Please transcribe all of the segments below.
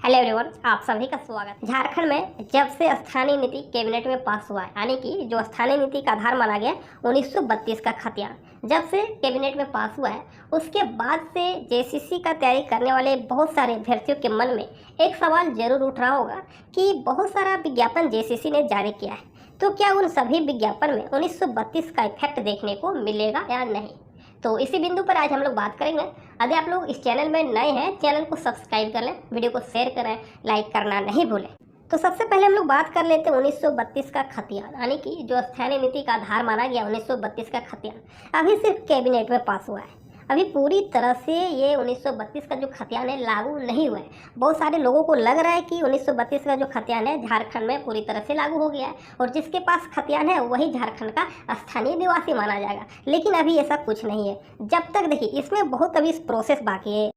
Hello everyone, आप सभी का स्वागत। झारखंड में जब से स्थानीय नीति कैबिनेट में पास हुआ है, यानी कि जो स्थानीय नीति का आधार माना गया 1932 का खतियान जब से कैबिनेट में पास हुआ है, उसके बाद से जेसीसी का तैयारी करने वाले बहुत सारे अभ्यर्थियों के मन में एक सवाल जरूर उठ रहा होगा कि बहुत सारा विज्ञापन जेसीसी ने जारी किया है, तो क्या उन सभी विज्ञापन में 1932 का इफेक्ट देखने को मिलेगा या नहीं। तो इसी बिंदु पर आज हम लोग बात करेंगे। यदि आप लोग इस चैनल में नए हैं, चैनल को सब्सक्राइब कर लें, वीडियो को शेयर करें, लाइक करना नहीं भूलें। तो सबसे पहले हम लोग बात कर लेते हैं 1932 का खतियान, यानी कि जो स्थानीय नीति का आधार माना गया 1932 का खतियान अभी सिर्फ कैबिनेट में पास हुआ है। अभी पूरी तरह से ये 1932 का जो खतियान है लागू नहीं हुआ है। बहुत सारे लोगों को लग रहा है कि 1932 का जो खतियान है झारखंड में पूरी तरह से लागू हो गया है और जिसके पास खतियान है वही झारखंड का स्थानीय निवासी माना जाएगा, लेकिन अभी ऐसा कुछ नहीं है। जब तक देखिए इसमें बहुत अभी प्रोसेस बाकी है।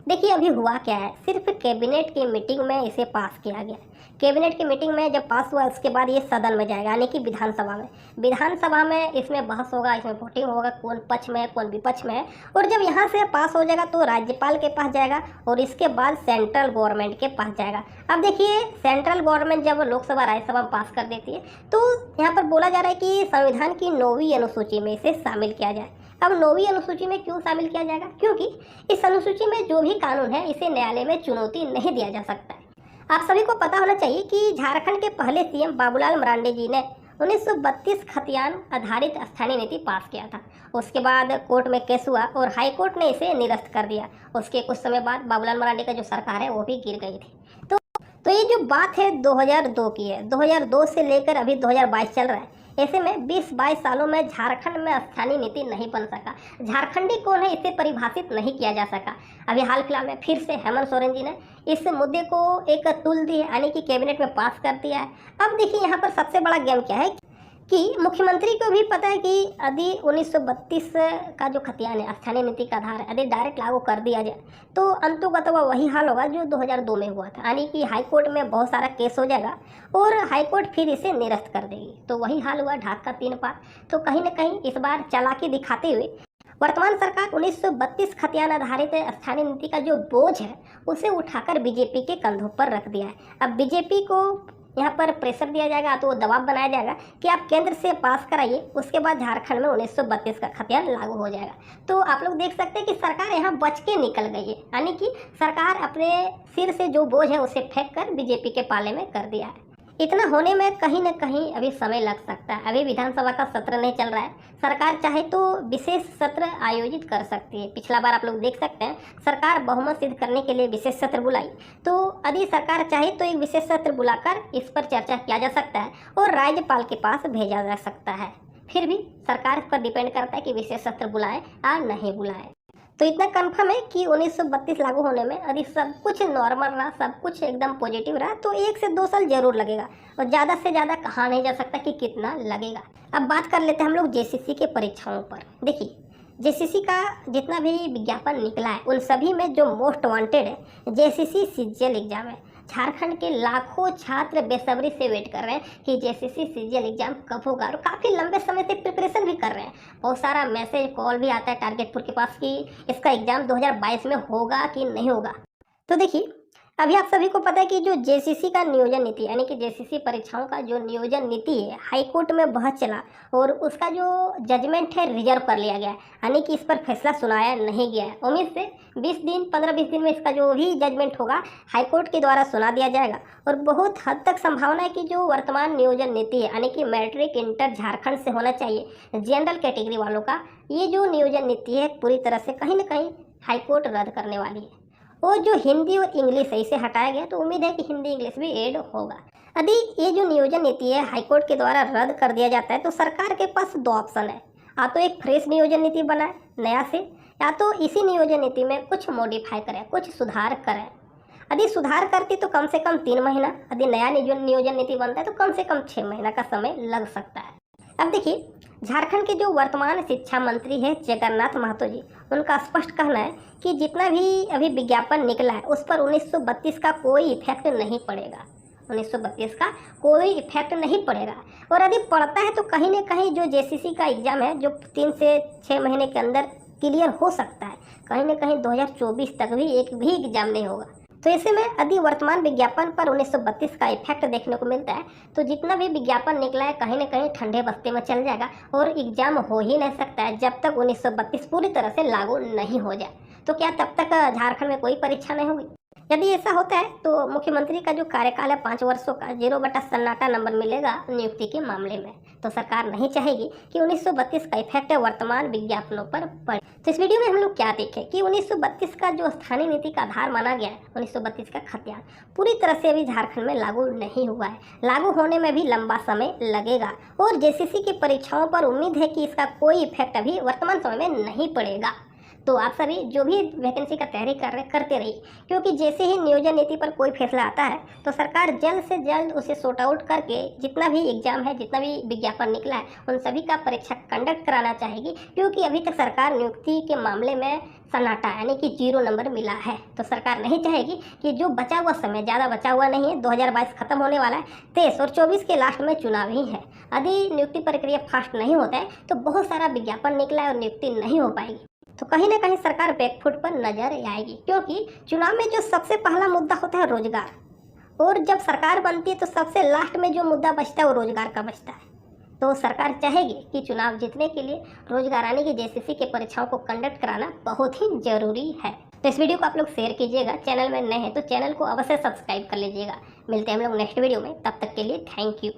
देखिए अभी हुआ क्या है, सिर्फ कैबिनेट की मीटिंग में इसे पास किया गया। कैबिनेट की मीटिंग में जब पास हुआ उसके बाद ये सदन में जाएगा, यानी कि विधानसभा में इसमें बहस होगा, इसमें वोटिंग होगा, कौन पक्ष में है कौन विपक्ष में है। और जब यहाँ से पास हो जाएगा तो राज्यपाल के पास जाएगा और इसके बाद सेंट्रल गवर्नमेंट के पास जाएगा। अब देखिए सेंट्रल गवर्नमेंट जब लोकसभा राज्यसभा में पास कर देती है तो यहाँ पर बोला जा रहा है कि संविधान की 9वीं अनुसूची में इसे शामिल किया जाए। अब 9वीं अनुसूची में क्यों शामिल किया जाएगा? क्योंकि इस अनुसूची में जो भी कानून है इसे न्यायालय में चुनौती नहीं दिया जा सकता है। आप सभी को पता होना चाहिए कि झारखंड के पहले सीएम बाबूलाल मरांडी जी ने 1932 खतियान आधारित स्थानीय नीति पास किया था। उसके बाद कोर्ट में केस हुआ और हाई कोर्ट ने इसे निरस्त कर दिया। उसके कुछ समय बाद बाबूलाल मरांडी का जो सरकार है वो भी गिर गई थी। तो ये जो बात है 2002 की है, 2002 से लेकर अभी 2022 चल रहा है। ऐसे में 20-22 सालों में झारखंड में स्थानीय नीति नहीं बन सका। झारखंडी कौन है इसे परिभाषित नहीं किया जा सका। अभी हाल फिलहाल में फिर से हेमंत सोरेन जी ने इस मुद्दे को एक तुल दी है, यानी कि कैबिनेट में पास कर दिया है। अब देखिए यहाँ पर सबसे बड़ा गेम क्या है कि मुख्यमंत्री को भी पता है कि यदि 1932 का जो खतियान है स्थानीय नीति का आधार है, यदि डायरेक्ट लागू कर दिया जाए तो अंतुगतवा वही हाल होगा जो 2002 में हुआ था, यानी कि हाई कोर्ट में बहुत सारा केस हो जाएगा और हाई कोर्ट फिर इसे निरस्त कर देगी। तो वही हाल हुआ ढाक का 3 पार। तो कहीं ना कहीं इस बार चालाकी दिखाते हुए वर्तमान सरकार 1932 खतियान आधारित स्थानीय नीति का जो बोझ है उसे उठाकर बीजेपी के कंधों पर रख दिया है। अब बीजेपी को यहाँ पर प्रेशर दिया जाएगा, तो दबाव बनाया जाएगा कि आप केंद्र से पास कराइए, उसके बाद झारखंड में 1932 का खतियान लागू हो जाएगा। तो आप लोग देख सकते हैं कि सरकार यहाँ बच के निकल गई है, यानी कि सरकार अपने सिर से जो बोझ है उसे फेंक कर बीजेपी के पाले में कर दिया है। इतना होने में कहीं ना कहीं अभी समय लग सकता है। अभी विधानसभा का सत्र नहीं चल रहा है। सरकार चाहे तो विशेष सत्र आयोजित कर सकती है। पिछला बार आप लोग देख सकते हैं सरकार बहुमत सिद्ध करने के लिए विशेष सत्र बुलाई। तो यदि सरकार चाहे तो एक विशेष सत्र बुलाकर इस पर चर्चा किया जा सकता है और राज्यपाल के पास भेजा जा सकता है। फिर भी सरकार पर डिपेंड करता है कि विशेष सत्र बुलाएं या नहीं बुलाएं। तो इतना कंफर्म है कि 1932 लागू होने में यदि सब कुछ नॉर्मल रहा, सब कुछ एकदम पॉजिटिव रहा, तो 1 से 2 साल जरूर लगेगा और ज़्यादा से ज़्यादा कहा नहीं जा सकता कि कितना लगेगा। अब बात कर लेते हैं हम लोग जेसीसी के परीक्षाओं पर। देखिए जेसीसी का जितना भी विज्ञापन निकला है उन सभी में जो मोस्ट वांटेड है जेसीसी सीजीएल एग्जाम है। झारखंड के लाखों छात्र बेसब्री से वेट कर रहे हैं कि जेसीसी सीजीएल एग्जाम कब होगा और काफ़ी लंबे समय से प्रिपरेशन भी कर रहे हैं। बहुत सारा मैसेज कॉल भी आता है टारगेटपुर के पास कि इसका एग्ज़ाम 2022 में होगा कि नहीं होगा। तो देखिए अभी आप सभी को पता है कि जो जेसीसी का नियोजन नीति यानी कि जेसीसी परीक्षाओं का जो नियोजन नीति है हाई कोर्ट में बहस चला और उसका जो जजमेंट है रिजर्व कर लिया गया है, यानी कि इस पर फैसला सुनाया नहीं गया है। उम्मीद से 15-20 दिन में इसका जो भी जजमेंट होगा हाई कोर्ट के द्वारा सुना दिया जाएगा और बहुत हद तक संभावना है कि जो वर्तमान नियोजन नीति है यानी कि मैट्रिक इंटर झारखंड से होना चाहिए जनरल कैटेगरी वालों का, ये जो नियोजन नीति है पूरी तरह से कहीं ना कहीं हाई कोर्ट रद्द करने वाली है। और जो हिंदी और इंग्लिश है इसे हटाया गया, तो उम्मीद है कि हिंदी इंग्लिश भी ऐड होगा। यदि ये जो नियोजन नीति है हाईकोर्ट के द्वारा रद्द कर दिया जाता है तो सरकार के पास 2 ऑप्शन है, या तो एक फ्रेश नियोजन नीति बनाए नया से, या तो इसी नियोजन नीति में कुछ मॉडिफाई करें, कुछ सुधार करें। यदि सुधार करती तो कम से कम 3 महीना, यदि नया नियोजन नीति बनता है तो कम से कम 6 महीना का समय लग सकता है। अब देखिए झारखंड के जो वर्तमान शिक्षा मंत्री है जगन्नाथ महतो जी, उनका स्पष्ट कहना है कि जितना भी अभी विज्ञापन निकला है उस पर 1932 का कोई इफेक्ट नहीं पड़ेगा। 1932 का कोई इफेक्ट नहीं पड़ेगा और यदि पड़ता है तो कहीं ना कहीं जो जेसीसी का एग्ज़ाम है जो 3 से 6 महीने के अंदर क्लियर हो सकता है, कहीं ना कहीं 2024 तक भी एक भी एग्ज़ाम नहीं होगा। तो ऐसे में यदि वर्तमान विज्ञापन पर 1932 का इफेक्ट देखने को मिलता है तो जितना भी विज्ञापन निकला है कहीं ना कहीं ठंडे बस्ते में चल जाएगा और एग्जाम हो ही नहीं सकता है जब तक 1932 पूरी तरह से लागू नहीं हो जाए। तो क्या तब तक झारखंड में कोई परीक्षा नहीं होगी? यदि ऐसा होता है तो मुख्यमंत्री का जो कार्यकाल है 5 वर्षों का 0/सन्नाटा नंबर मिलेगा नियुक्ति के मामले में। तो सरकार नहीं चाहेगी कि 1932 का इफेक्ट वर्तमान विज्ञापनों पर पड़े। तो इस वीडियो में हम लोग क्या देखें कि 1932 का जो स्थानीय नीति का आधार माना गया है 1932 का खतियान पूरी तरह से अभी झारखंड में लागू नहीं हुआ है। लागू होने में भी लंबा समय लगेगा और जेसीसी की परीक्षाओं पर उम्मीद है कि इसका कोई इफेक्ट अभी वर्तमान समय में नहीं पड़ेगा। तो आप सभी जो भी वैकेंसी का तैयारी कर रहे करते रहिए, क्योंकि जैसे ही नियोजन नीति पर कोई फैसला आता है तो सरकार जल्द से जल्द उसे सॉर्ट आउट करके जितना भी एग्जाम है जितना भी विज्ञापन निकला है उन सभी का परीक्षा कंडक्ट कराना चाहेगी। क्योंकि अभी तक सरकार नियुक्ति के मामले में सन्नाटा यानी कि 0 नंबर मिला है। तो सरकार नहीं चाहेगी कि जो बचा हुआ समय ज़्यादा बचा हुआ नहीं है, 2022 खत्म होने वाला है, 23 और 24 के लास्ट में चुनाव ही है। यदि नियुक्ति प्रक्रिया फास्ट नहीं होता है तो बहुत सारा विज्ञापन निकला है और नियुक्ति नहीं हो पाएगी। तो कहीं ना कहीं सरकार बैकफुट पर नजर आएगी, क्योंकि चुनाव में जो सबसे पहला मुद्दा होता है रोजगार, और जब सरकार बनती है तो सबसे लास्ट में जो मुद्दा बचता है वो रोजगार का बचता है। तो सरकार चाहेगी कि चुनाव जीतने के लिए रोजगार आने की जेसीसी के परीक्षाओं को कंडक्ट कराना बहुत ही जरूरी है। तो इस वीडियो को आप लोग शेयर कीजिएगा, चैनल में नए हैं तो चैनल को अवश्य सब्सक्राइब कर लीजिएगा। मिलते हैं हम लोग नेक्स्ट वीडियो में, तब तक के लिए थैंक यू।